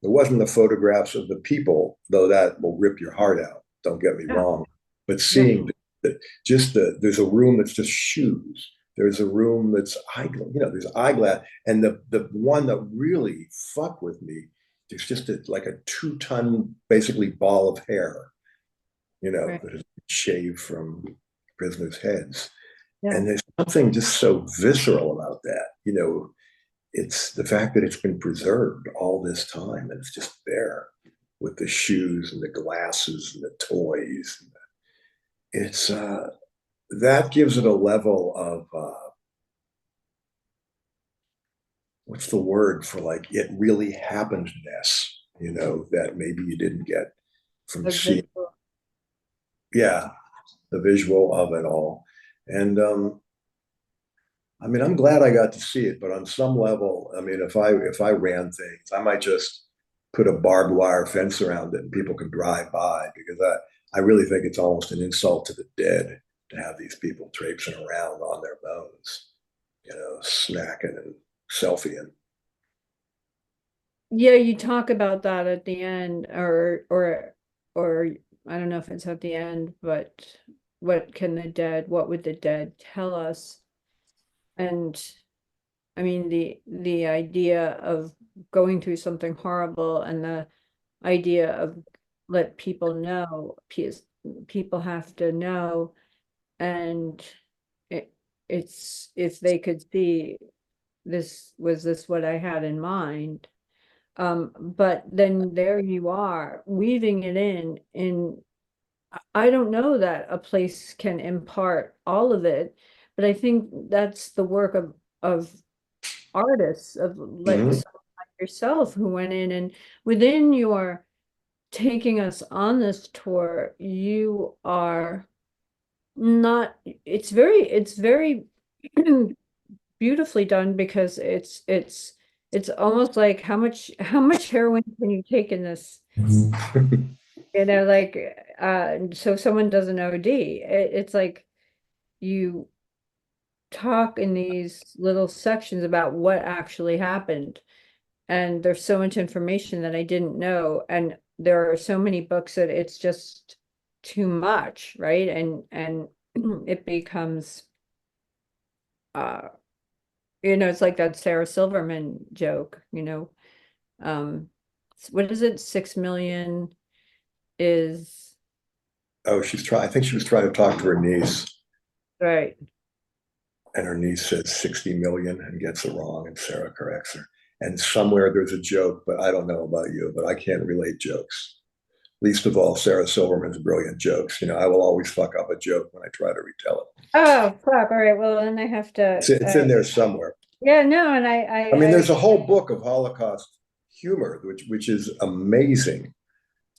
It wasn't the photographs of the people, though that will rip your heart out. Don't get me Yeah. wrong, but Yeah. seeing there's a room that's just shoes. There's a room that's there's eyeglass, and the one that really fucked with me. There's just like a 2 ton, basically ball of hair, Right. that is shaved from prisoners' heads. Yeah. And there's something just so visceral about that. It's the fact that it's been preserved all this time and it's just there with the shoes and the glasses and the toys. It's that gives it a level of what's the word for like it really happenedness, that maybe you didn't get from The seeing, visual. yeah, the visual of it all. And I mean, I'm glad I got to see it, but on some level, I mean, if I ran things, I might just put a barbed wire fence around it and people can drive by because I really think it's almost an insult to the dead to have these people traipsing around on their bones, snacking and selfieing. Yeah, you talk about that at the end, or I don't know if it's at the end, but what would the dead tell us? And I mean, the idea of going through something horrible and the idea of let people know, people have to know, and it, it's if they could see this what I had in mind. But then there you are weaving it in I don't know that a place can impart all of it, but I think that's the work of artists, of like Mm-hmm. someone like yourself who went in and within your taking us on this tour, you are not, it's very beautifully done because it's almost like how much heroin can you take in this? Like so someone doesn't OD. It's like you talk in these little sections about what actually happened. And there's so much information that I didn't know. And there are so many books that it's just too much, right? And it becomes uh it's like that Sarah Silverman joke. Um what is it? 6 million is Oh, she's trying. I think she was trying to talk to her niece, right. and her niece says 60 million and gets it wrong, and Sarah corrects her. And somewhere there's a joke, but I don't know about you, but I can't relate jokes. Least of all, Sarah Silverman's brilliant jokes. I will always fuck up a joke when I try to retell it. Oh, fuck. All right. Well, then I have to. It's in there somewhere. Yeah, no, and I mean, there's a whole book of Holocaust humor, which is amazing.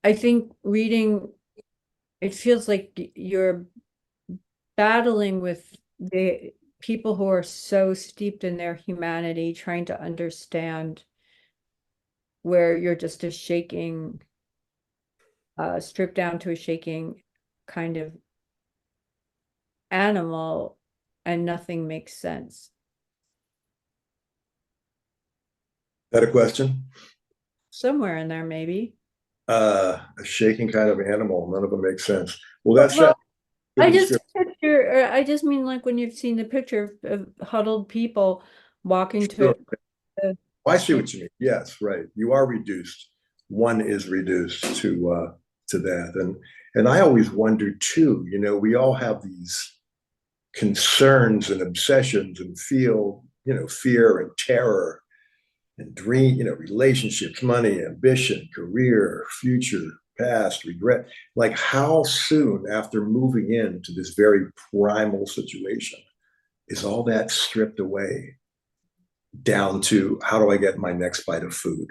I think reading it feels like you're battling with the people who are so steeped in their humanity, trying to understand where you're just a shaking, stripped down to a shaking kind of animal, and nothing makes sense. Is that a question? Somewhere in there, maybe. A shaking kind of animal. None of them make sense. Well, Well, that's well, that good I just description. picture, or I just mean like when you've seen the picture of huddled people walking to Sure. the, I see what you mean. Yes, right. You are reduced. One is reduced to that, and I always wonder too. We all have these concerns and obsessions and feel fear and terror and dream, relationships, money, ambition, career, future, past, regret. Like, how soon after moving into this very primal situation is all that stripped away down to how do I get my next bite of food?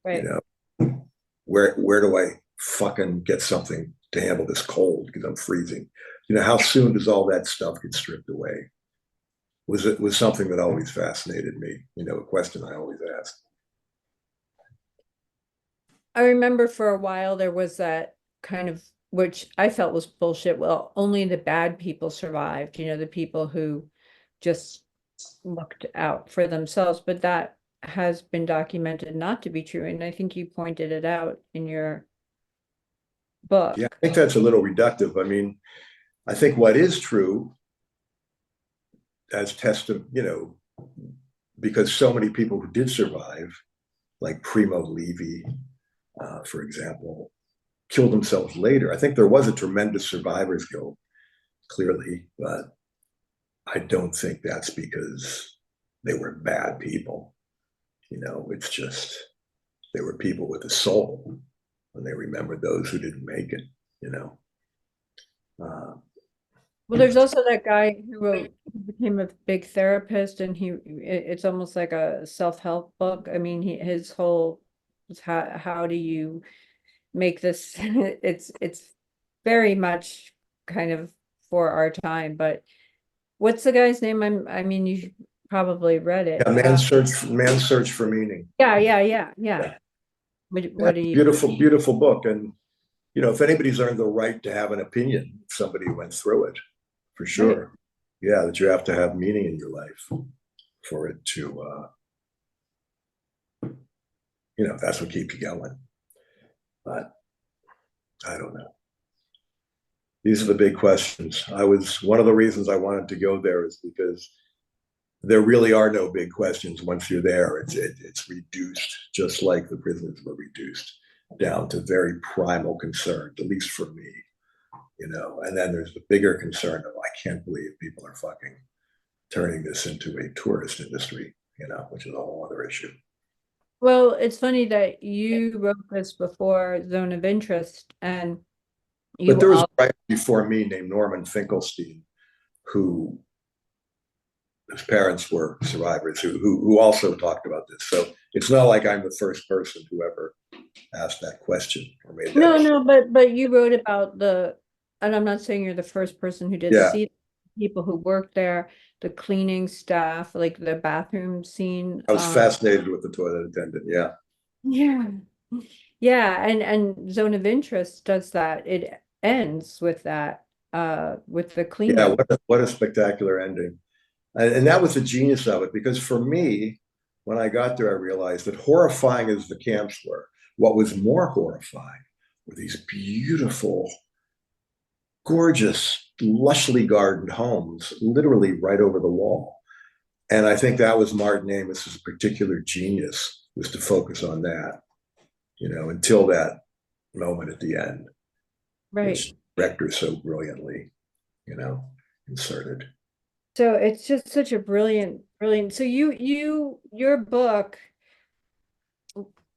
You right. know, where do I fucking get something to handle this cold because I'm freezing? How soon does all that stuff get stripped away? Was something that always fascinated me. A question I always asked. I remember for a while there was that kind of, which I felt was bullshit. Well, only the bad people survived, the people who just looked out for themselves. But that has been documented not to be true. And I think you pointed it out in your Yeah, I book. think that's a little reductive. I mean, I think what is true as tested, because so many people who did survive, like Primo Levi, for example, killed themselves later. I think there was a tremendous survivor's guilt, clearly, but I don't think that's because they were bad people. It's just they were people with a soul, and they remembered those who didn't make it. You know, uh, Well, there's also that guy who became a big therapist, and it's almost like a self-help book. I mean, his whole is how do you make this it's very much kind of for our time, but what's the guy's name? I mean, you probably read it. yeah, man's search for meaning. Yeah. Yeah, yeah, What do you beautiful, beautiful book, and if anybody's earned the right to have an opinion, somebody went through it, for right. sure. Yeah, that you have to have meaning in your life for it to, that's what keeps you going. But I don't know. These are the big questions. One of the reasons I wanted to go there is because there really are no big questions once you're there. It's reduced, just like the prisoners were reduced down to very primal concerns, at least for me. And then there's the bigger concern of I can't believe people are fucking turning this into a tourist industry, which is a whole other issue. Well, it's funny that you wrote this before Zone of Interest, and But you there was a all writer before me named Norman Finkelstein, who his parents were survivors, who also talked about this. So it's not like I'm the first person who ever asked that question or made that. no, but you wrote about and I'm not saying you're the first person who did Yeah, see people who worked there, the cleaning staff, like the bathroom scene. I was fascinated with the toilet attendant. Yeah, Yeah. Yeah, and Zone of Interest does that. It ends with that, with the yeah. cleaning. What a spectacular ending. And that was the genius of it, because for me, when I got there, I realized that horrifying as the camps were, what was more horrifying were these beautiful, gorgeous, lushly gardened homes, literally right over the wall. And I think that was Martin Amos's particular genius, was to focus on that, until that moment at the end, which Right. the director so brilliantly, inserted. So it's just such a brilliant. So your book,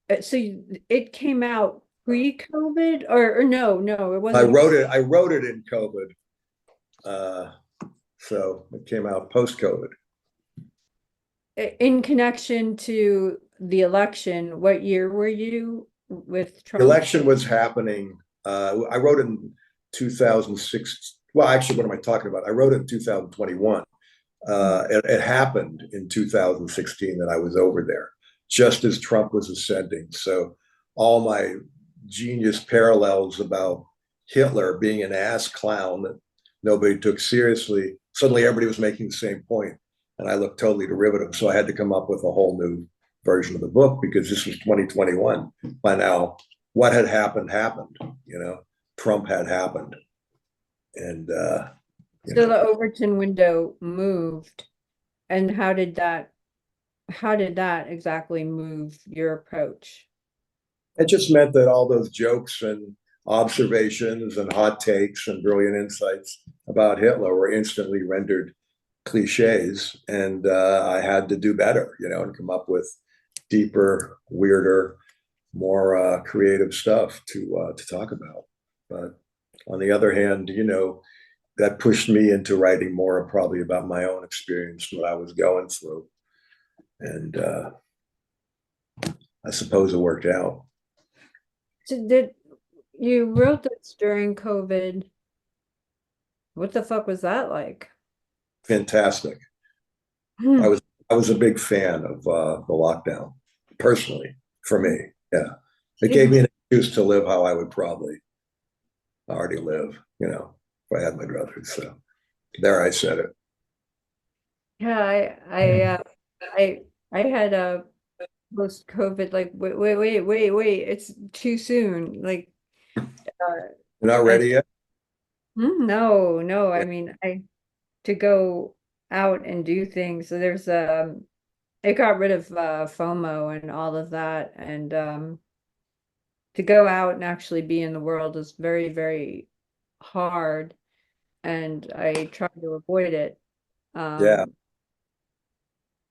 it came out pre-COVID, or no, it I wasn't wrote it. I wrote it in COVID. Uh, So it came out post-COVID. in connection to the election. What year were you with The Trump? election was happening. I wrote it in 2006. Well, actually, what am I talking about? I wrote it in 2021. It happened in 2016 that I was over there, just as Trump was ascending. So all my genius parallels about Hitler being an ass clown that nobody took seriously, suddenly everybody was making the same point, and I looked totally derivative. So I had to come up with a whole new version of the book, because this was 2021. By now, what had happened. Trump had happened, and you So know the Overton window moved, and how did that exactly move your approach? it just meant that all those jokes and observations and hot takes and brilliant insights about Hitler were instantly rendered cliches, and I had to do better, and come up with deeper, weirder, more creative stuff to talk about. But on the other hand, that pushed me into writing more probably about my own experience, what I was going through, and I suppose it worked out. So did you wrote this during COVID? What the fuck was that like? Fantastic. I Hmm. was I was a big fan of the lockdown, personally, for me. Yeah, it gave me an excuse to live how I would probably already live, if I had my druthers. So there, I said it. Yeah, I had post COVID, like wait, it's too soon. Like, You're not I ready yet? no, no, Yeah. I mean, I to go out and do things. So there's it got rid of FOMO and all of that, and to go out and actually be in the world is very, very hard, and I try to avoid it. Yeah. Um,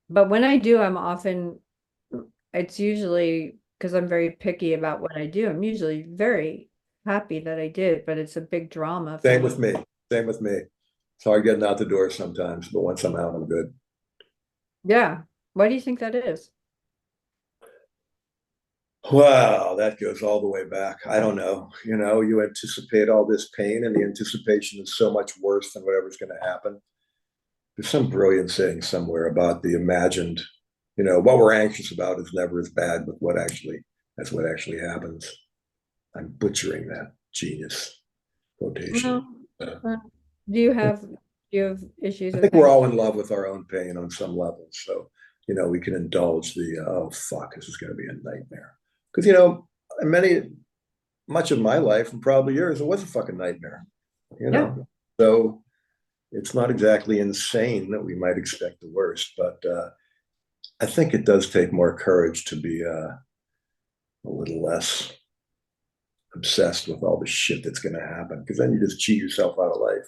but when I do, I'm often, it's usually because I'm very picky about what I do. I'm usually very happy that I did, but it's a big drama for Same with me. me. Same with me. It's hard getting out the door sometimes, but once I'm out, I'm good. Yeah. Why do you think that is? Wow, that goes all the way back. I don't know. You anticipate all this pain, and the anticipation is so much worse than whatever's going to happen. There's some brilliant saying somewhere about the imagined, what we're anxious about is never as bad, but that's what actually happens. I'm butchering that genius quotation. No. Uh, Uh, do you have issues I with think we're pain? all in love with our own pain on some level. So, we can indulge the, oh, fuck, this is going to be a nightmare. Because, much of my life and probably yours, it was a fucking nightmare, you Yeah. know. So it's not exactly insane that we might expect the worst, but I think it does take more courage to be a little less obsessed with all the shit that's going to happen because then you just cheat yourself out of life.